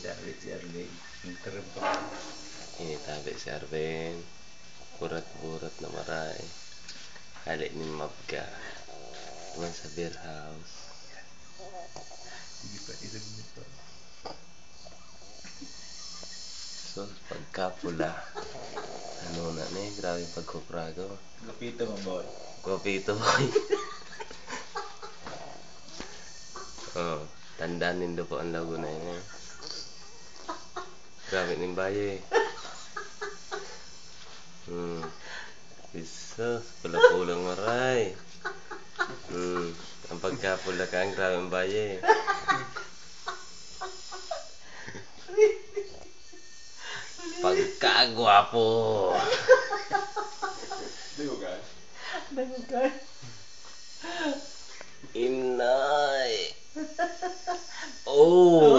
Tabi si Arvin. Terempak. Ini tabi si Arvin. Burat-burat na maray. Hali ni Mabga. Naman sa beer house. Sige pa, isang nito. So, pagkapula. Ano na ni? Grabe pagkuprago. Gupito mo, boy. Kopito boy. Oh, tandaan nindo po ang lago na yun. Grabe ng baye. Isos, pula-pulang maray. Ang pagkapula ka, ang grabe ang baye. Pagkagwapo. Dugan. Inay. Oh.